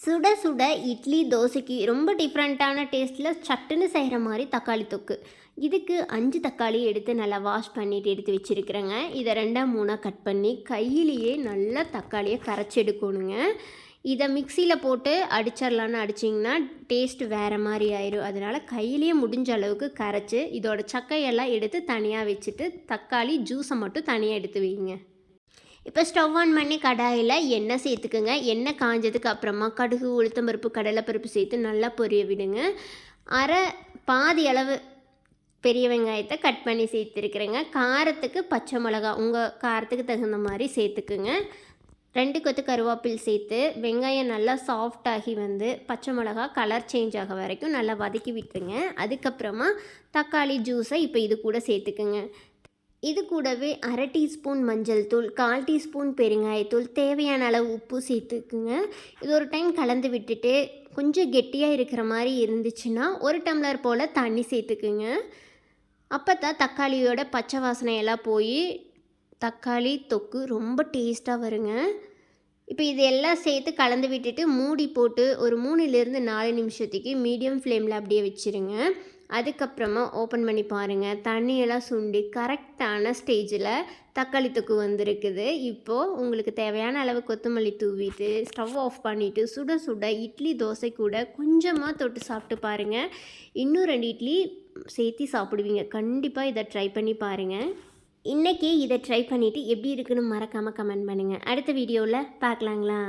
சுட சுட இட்லி தோசைக்கு ரொம்ப டிஃப்ரெண்ட்டான டேஸ்ட்டில் சட்டுன்னு செய்கிற மாதிரி தக்காளி தொக்கு. இதுக்கு 5 தக்காளி எடுத்து நல்லா வாஷ் பண்ணிவிட்டு எடுத்து வச்சுருக்கிறேங்க. இதை 2 3 கட் பண்ணி கையிலேயே நல்லா தக்காளியை கரைச்சி எடுக்கணுங்க. இதை மிக்சியில் போட்டு அடிச்சிடலான்னு அடிச்சிங்கன்னா டேஸ்ட் வேறு மாதிரி ஆயிரும். அதனால் கையிலேயே முடிஞ்ச அளவுக்கு கரைச்சி இதோட சக்கையெல்லாம் எடுத்து தனியாக வச்சுட்டு தக்காளி ஜூஸை மட்டும் தனியாக எடுத்து வைங்க. இப்போ ஸ்டவ் ஆன் பண்ணி கடாயில் எண்ணெய் சேர்த்துக்குங்க. எண்ணெய் காஞ்சதுக்கு அப்புறமா கடுகு, உளுத்தம்பருப்பு, கடலைப்பருப்பு சேர்த்து நல்லா பொரிய விடுங்க. பாதி அளவு பெரிய வெங்காயத்தை கட் பண்ணி சேர்த்துருக்குறேங்க. காரத்துக்கு பச்சை மிளகா உங்கள் காரத்துக்கு தகுந்த மாதிரி சேர்த்துக்குங்க. 2 கொத்து கருவேப்பில் சேர்த்து வெங்காயம் நல்லா சாஃப்டாகி பச்சை மிளகா கலர் சேஞ்ச் ஆக வரைக்கும் நல்லா வதக்கி விட்டுருங்க. அதுக்கப்புறமா தக்காளி ஜூஸை இப்போ இது கூட சேர்த்துக்குங்க. இது கூடவே 1/2 டீஸ்பூன் மஞ்சள் தூள், 1/4 டீஸ்பூன் பெருங்காயத்தூள், தேவையான அளவு உப்பு சேர்த்துக்குங்க. இது ஒரு டைம் கலந்து விட்டுட்டு கொஞ்சம் கெட்டியாக இருக்கிற மாதிரி இருந்துச்சுன்னா 1 டம்ளர் போல் தண்ணி சேர்த்துக்குங்க. அப்போ தான் தக்காளியோட பச்சை வாசனையெல்லாம் போய் தக்காளி தொக்கு ரொம்ப டேஸ்ட்டாக வருங்க. இப்போ இது எல்லாம் சேர்த்து கலந்து விட்டுட்டு மூடி போட்டு ஒரு 3லேருந்து 4 நிமிஷத்துக்கு மீடியம் ஃப்ளேமில் அப்படியே வச்சுருங்க. அதுக்கப்புறமா ஓப்பன் பண்ணி பாருங்கள். தண்ணியெல்லாம் சுண்டி கரெக்டான ஸ்டேஜில் தக்காளி தொக்கு வந்திருக்குது. இப்போது உங்களுக்கு தேவையான அளவு கொத்தமல்லி தூவிட்டு ஸ்டவ் ஆஃப் பண்ணிவிட்டு சுட சுட இட்லி தோசை கூட கொஞ்சமாக தொட்டு சாப்பிட்டு பாருங்கள். இன்னும் 2 இட்லி சேர்த்து சாப்பிடுவீங்க. கண்டிப்பாக இதை ட்ரை பண்ணி பாருங்கள். இன்றைக்கி இதை ட்ரை பண்ணிவிட்டு எப்படி இருக்குன்னு மறக்காமல் கமெண்ட் பண்ணுங்கள். அடுத்த வீடியோவில் பார்க்கலாங்களா?